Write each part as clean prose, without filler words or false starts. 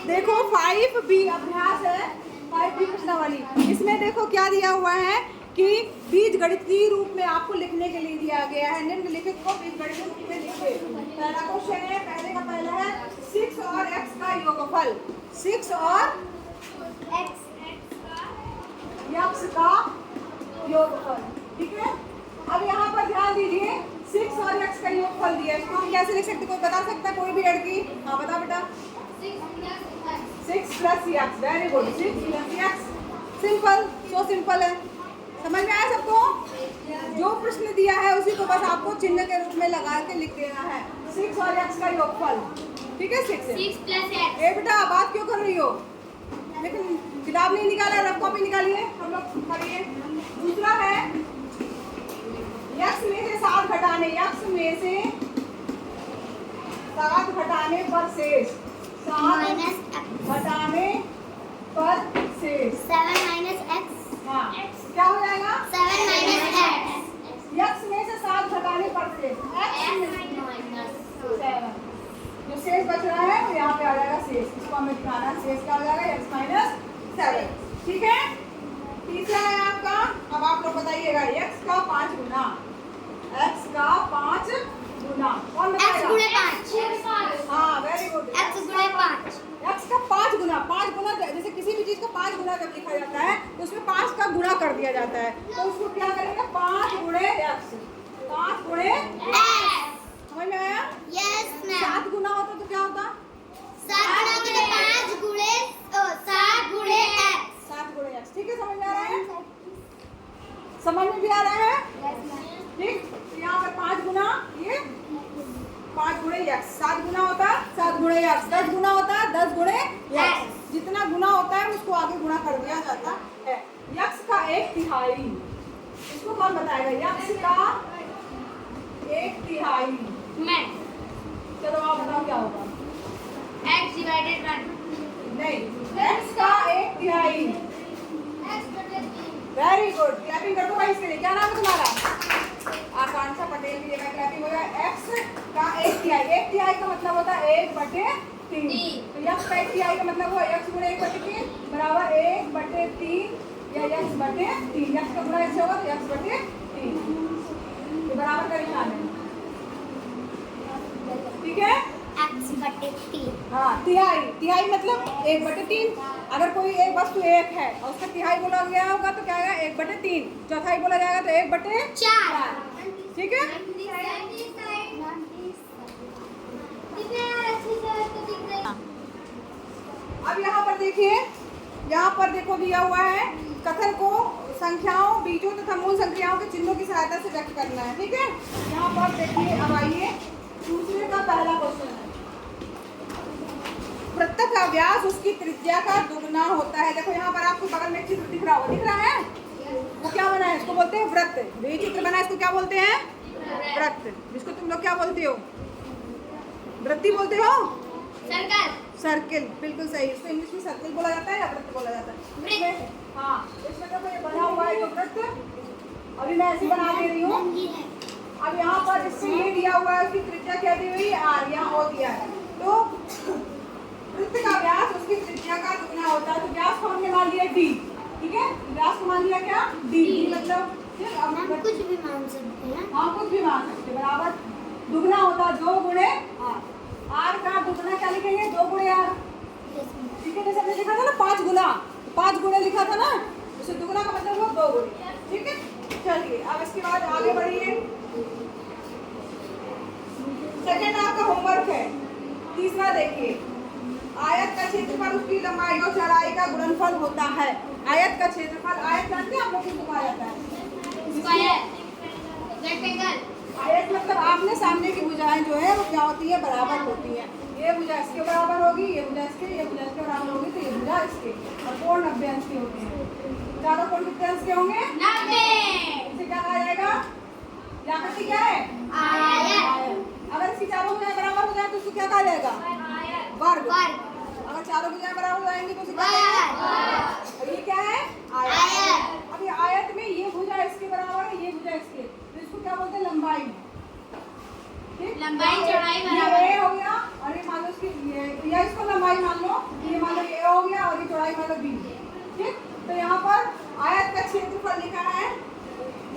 देखो 5B अभ्यास है, 5B प्रश्नावली। इसमें देखो क्या दिया हुआ है कि बीज गणितीय रूप में आपको लिखने के लिए दिया गया है। निम्नलिखित को बीज गणितीय रूप में लिखे। पहला क्वेश्चन है, पहला है 6 और x का योगफल। 6 और x का योगफल, ठीक है। अब यहाँ पर ध्यान दीजिए, 6 और x का योगफल दिया है, इसको हम कैसे लिख सकते, कोई बता सकता है? कोई भी लड़की? हाँ बता बेटा। 6 plus x, very good. 6 plus x, simple, so simple है। समझ में आया सबको? जो प्रश्न दिया है उसी को बस आपको चिन्ह के रूप में लगा के लिख देना है। 6 और x का योगफल, ठीक है। 6 प्लस x। ए बेटा बात क्यों कर रही हो? लेकिन किताब नहीं निकाला, रफ कॉपी निकालिए, हम लोग पढ़िए। दूसरा है x में से 7 घटाने, x में से 7 घटाने पर शेष, 7 घटाने पर शेष 7 माइनस x। हाँ, क्या हो जाएगा? 7 माइनस x। x में से 7 घटाने पर शेष x माइनस 7, जो शेष बच रहा है वो यहाँ पे आ जाएगा शेष। इसको हमें दिखाना है, शेष क्या हो जाएगा? x माइनस 7, ठीक है। तीसरा है आपका, अब आप लोग बताइएगा, x का 5 गुना, x का 5 गुना, कौन बताएगा? x गुणे 5। हाँ वेरी गुड। x गुणे 5। x का 5 गुना, 5 गुना, जैसे किसी भी चीज को 5 गुना जब लिखा जाता है तो उसमें 5 का गुणा कर दिया जाता है, तो उसको क्या करेंगे? 5 गुणे x, 5 गुणे x। समझ में आया? Yes ma'am. 7 गुना होता तो क्या होता? 7 गुणे 5 गुणे 7 गुणे x। 7 गुणे x, ठीक है। समझ में आ रहा है? समझ में भी आ रहा है? ठीक। तो यहाँ पर 5 गुना, ये 5 गुणे x, 7 गुना होता है 7 गुणे x, 10 गुना होता है 10 गुणे x। जितना गुना होता है उसको आगे गुणा कर दिया जाता है। x का 1/3, इसको कौन बताएगा? x का 1/3, मैं चलो आप बताओ क्या होगा? x divided 1। नहीं, x का 1/3, वेरी गुड। क्लैपिंग कर दो भाई इसके लिए। क्या नाम है तुम्हारा? आकांक्षा पटेल की जगह क्लैपिंग हो जाए। x का 1/3, 1/3 का मतलब होता है 1/3। तो x का 1/3 का मतलब हुआ x गुणे 1/3 बराबर 1/3 या x/3। x का गुणा इससे होगा तो x/3, ये बराबर का निशान है, ठीक है। x/3। हाँ, तिहाई, तिहाई मतलब 1/3। अगर कोई एक वस्तु 1 है और उसका तिहाई बोला गया होगा तो क्या आएगा? 1/3। चौथाई बोला जाएगा तो 1/4, ठीक है। अब यहाँ पर देखिए, यहाँ पर देखो दिया हुआ है, कथन को संख्याओं, बीजों तथा मूल संख्याओं के चिन्हों की सहायता से व्यक्त करना है, ठीक है। यहाँ पर देखिए, अब आइए दूसरे का पहला क्वेश्चन है। वृत्त का व्यास उसकी त्रिज्या का दुगना होता है। देखो यहाँ पर आपको बगल में चित्र दिख रहा होगा, दिख रहा है? वो क्या बना है? इसको बोलते हैं वृत्त। ये चित्र बना है, इसको क्या बोलते हैं? वृत्त। जिसको तुम लोग क्या बोलते हो? वृत्ति बोलते हो? सर्कल। सर्किल, बिल्कुल सही। इसको इंग्लिश में सर्किल बोला जाता है या वृत्त बोला जाता है? इसमें हाँ, इसमें देखो ये बना हुआ है जो वृत्त, अभी मैं ऐसे बना दे रही हूँ। अब यहाँ पर इससे ये दिया हुआ है, उसकी त्रिज्या क्या दी हुई है? r, यहाँ o दिया है। तो वृत्त का व्यास उसकी त्रिज्या का दुगना होता है। तो व्यास को हमने मान लिया d, ठीक है। व्यास को मान लिया क्या? d, मतलब कुछ भी मान सकते हैं। हाँ, कुछ भी मान सकते हैं। बराबर दुगना होता है 2 गुणे r, r का दुगना क्या लिखेंगे? 2 गुणे r, ठीक है। जैसे हमने लिखा था ना 5 गुना, 5 गुणे लिखा था ना, उसे दुगना का मतलब हुआ 2 गुणे, ठीक है। चलिए अब इसके बाद आगे बढ़िए। सेकेंड आपका होमवर्क है। तीसरा देखिए, आयत का क्षेत्रफल उसकी लंबाई और चौड़ाई का गुणनफल होता है। आयत का क्षेत्रफल, आयत जानते हैं आप लोग किसको कहा जाता है? Square, rectangle. आयत मतलब आपने सामने की भुजाएं जो है वो क्या होती है? बराबर होती है। ये भुजा इसके बराबर होगी, ये भुजा इसके, ये भुजा इसके बराबर होगी, तो ये भुजा इसके, और कोण 90 अंश के होते हैं। चारों कोण कितने अंश के होंगे? 90। इसे क्या कहा जाएगा? व्याकृति क्या है? आयत। अगर इसकी चारों भुजाएं बराबर हो जाए तो उसको क्या कहा जाएगा? वर्ग। वर्ग। अगर चारों भुजाएं बराबर हो जाएंगी तो उसे क्या कहेंगे? और ये क्या है? आयत। अब ये आयत में ये भुजा इसके बराबर है, ये भुजा इसके, तो इसको क्या बोलते हैं? लंबाई। ठीक, लंबाई चौड़ाई बराबर हो गया। और ये मान लो इसकी या इसको लंबाई मान लो, ये मान लो ए हो गया और ये चौड़ाई मान लो बी। ठीक, तो यहाँ पर आयत का क्षेत्रफल लिखा है,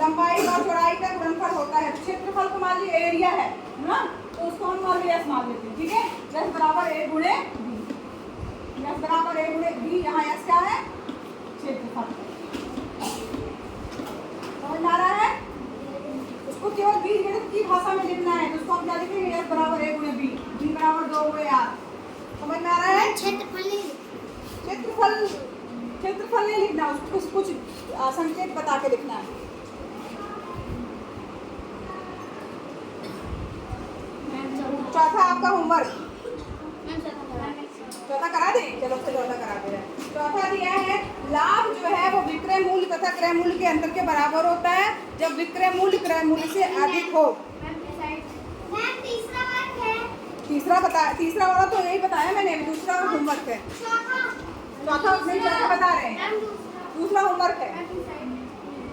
लंबाई और चौड़ाई का गुणनफल होता है। क्षेत्रफल को मान लीजिए एरिया है ना, तो उसको हम मान लीजिए एस मान लेते हैं। ठीक है, एस बराबर ए गुणे बी, एस बराबर ए गुणे बी। यहाँ एस क्या है? क्षेत्रफल। समझ में आ रहा है? उसको केवल बीजगणित की भाषा में लिखना है, तो उसको हम क्या लिखेंगे? एस बराबर ए गुणे बी, बी बराबर 2 गुणे आर। समझ में आ रहा है? क्षेत्रफल क्षेत्रफल नहीं लिखना, उसको कुछ संकेत बता के लिखना है। चौथा आपका होमवर्क, चौथा करा दें? चलो चौथा करा दे रहे हैं। चौथा दिया है, लाभ जो है वो विक्रय मूल्य तथा क्रय मूल्य के अंतर के बराबर होता है जब विक्रय मूल्य क्रय मूल्य से अधिक हो। तीसरा वाला तो यही बताया मैंने, दूसरा होमवर्क है। चौथा बता रहे हैं, दूसरा होमवर्क है।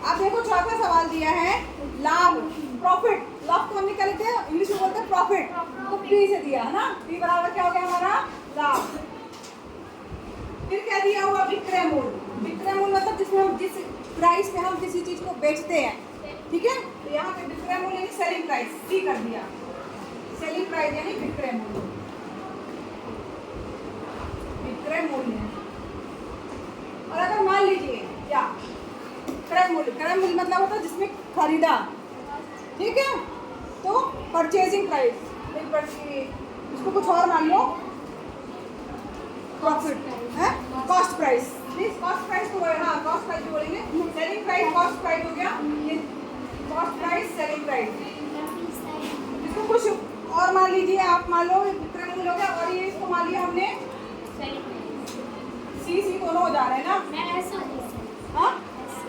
अब देखो चौथा सवाल दिया है, लाभ प्रॉफिट, लाभ को हम क्या लिखते हैं? इंग्लिश में बोलते हैं प्रॉफिट, तो पी से दिया है ना, पी बराबर क्या हो गया हमारा? लाभ। फिर क्या दिया हुआ? विक्रय मूल्य। विक्रय मूल्य मतलब जिसमें हम जिस प्राइस पे हम किसी चीज को बेचते हैं। ठीक है, तो यहाँ पे विक्रय मूल्य यानी सेलिंग प्राइस, सी कर दिया। सेलिंग प्राइस यानी विक्रय मूल्य, विक्रय मूल्य। और अगर मान लीजिए क्या क्रय मूल्य, क्रय मूल्य मतलब होता है जिसमें खरीदा। ठीक है, तो परचेजिंग प्राइस, इसको कुछ और मान लो, प्रॉफिट है, कॉस्ट प्राइस। कॉस्ट प्राइस तो हाँ कॉस्ट प्राइस जो बोलेंगे, सेलिंग प्राइस कॉस्ट प्राइस हो गया, ये कॉस्ट प्राइस सेलिंग प्राइस। इसको कुछ और मान लीजिए आप, मान लो विक्रय मूल्य हो गया और ये इसको मान लिया हमने सी दोनों हो जा रहे हैं ना। हाँ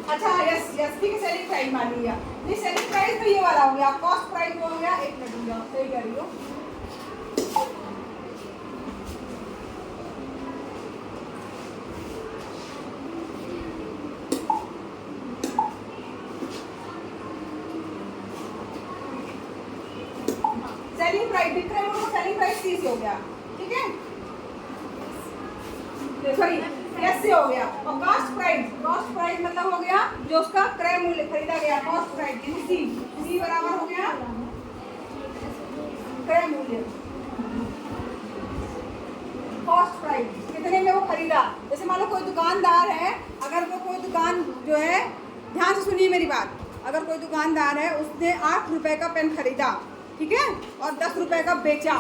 अच्छा, यस यस ठीक है, सेलिंग प्राइस मान लिया। ये सेलिंग प्राइस तो ये वाला हो गया, कॉस्ट प्राइस हो गया। एक मिनट हो गया, सही कह रही हो। सेलिंग प्राइस, विक्रय मूल्य सेलिंग प्राइस 30 हो गया। ठीक है, सॉरी एस से हो गया। और कॉस्ट प्राइस मतलब हो गया जो उसका क्रय मूल्य खरीदा गया, कॉस्ट प्राइस यानी सी बराबर हो गया क्रय मूल्य। कॉस्ट प्राइस कितने में वो खरीदा। जैसे मान लो कोई दुकानदार है, अगर वो कोई दुकान जो है, ध्यान से सुनिए मेरी बात, अगर कोई दुकानदार है उसने 8 रुपए का पेन खरीदा, ठीक है, और 10 रुपए का बेचा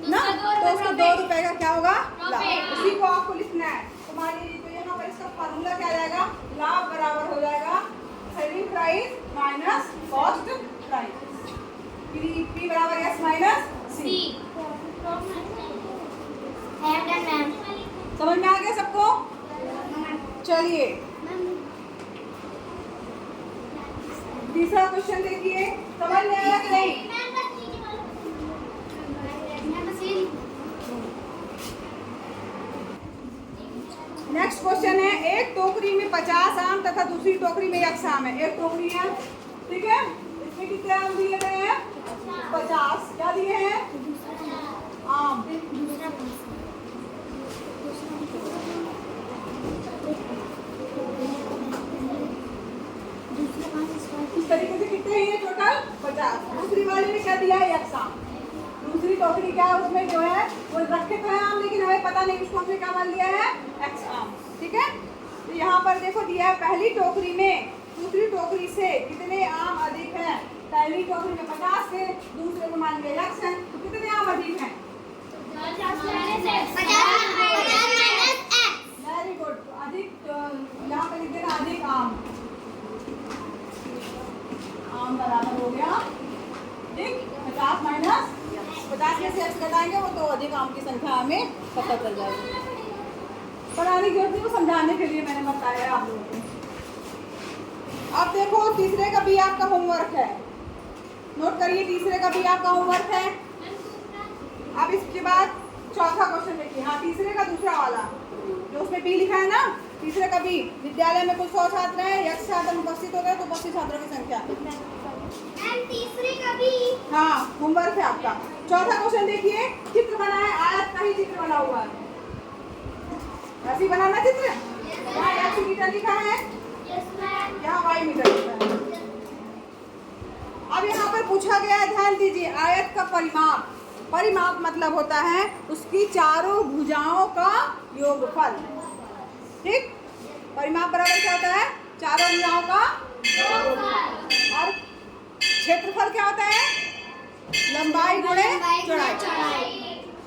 ना, तो उसको 2 रुपए का क्या होगा? लाभ। उसी को आपको लिखना है। तो मान लीजिए, तो यहाँ पर इसका फार्मूला क्या जाएगा? लाभ बराबर हो जाएगा selling price minus cost price, P बराबर एस माइनस सी। समझ में आ गया सबको? चलिए तीसरा क्वेश्चन देखिए, समझ में आया कि नहीं? नेक्स्ट क्वेश्चन है, एक टोकरी में 50 आम तथा दूसरी टोकरी में 100 आम है। एक टोकरी है, ठीक है, इसमें कितने आम दिए गए हैं? 50। क्या दिए हैं? आम। इस तरीके से कितने हैं टोटल? 50। दूसरी वाले में क्या दिया है? 100 आम। दूसरी टोकरी क्या है, उसमें जो है वो रखे तो है आम, लेकिन हमें पता नहीं उसको हमने क्या मान लिया है? एक्स आम। ठीक है, तो यहाँ पर देखो दिया है, पहली टोकरी में दूसरी टोकरी से कितने आम अधिक हैं? पहली टोकरी में 50 से, दूसरे में मान लिया एक्स है, तो कितने आम अधिक हैं? 50 वेरी गुड। तो अधिक, यहाँ पर लिख देना अधिक आम, आम बराबर हो गया ठीक 50 माइनस 50 में से एक्स घटाएंगे वो तो अधिक आम की संख्या हमें पता चल जाएगी। पढ़ाने की जरूरत नहीं, वो समझाने के लिए मैंने बताया आप लोगों को। अब देखो तीसरे का भी आपका होमवर्क है, नोट करिए, तीसरे का भी आपका होमवर्क है। अब इसके बाद चौथा क्वेश्चन देखिए, हाँ तीसरे का दूसरा वाला जो उसमें बी लिखा है ना, तीसरे का बी, विद्यालय में कुल 100 छात्र हैं, यदि छात्र उपस्थित हो गए तो 32 छात्रों की संख्या। तीसरे का भी हाँ होमवर्क है आपका। चौथा क्वेश्चन देखिए, चित्र बना है, आयत का ही चित्र बना हुआ है। ऐसे ही बनाना चित्र। यहाँ x मीटर लिखा है, यहाँ y मीटर लिखा है। अब यहाँ पर पूछा गया है, ध्यान दीजिए, आयत का परिमाप। परिमाप मतलब होता है उसकी चारों भुजाओं का योगफल। ठीक, परिमाप बराबर क्या होता है? चारों भुजाओं का योगफल। और क्षेत्रफल क्या होता है? लंबाई गुणे चौड़ाई।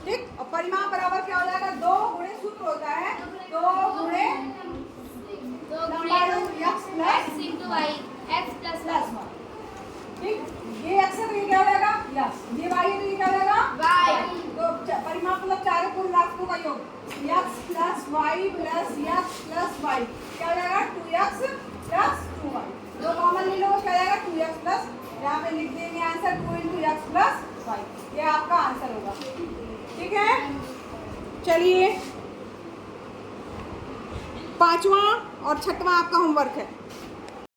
ठीक, और परिमाप बराबर क्या हो जाएगा? 2 गुणे सूत्र होता है, 2 गुणे लंबाई x प्लस y। ठीक, ये x है तो ये क्या हो जाएगा? x। ये y है तो ये क्या हो जाएगा? y। तो परिमाप मतलब चारों पूर्ण राशियों का योग, x plus y plus x plus y क्या हो जाएगा? 2x plus 2y। दो कॉमन ले लो, क्या हो जाएगा? 2x प्लस, यहाँ पे लिख देंगे आंसर 2 × x प्लस y। ये आपका आंसर होगा। ठीक है, चलिए 5वां और 6वां आपका होमवर्क है।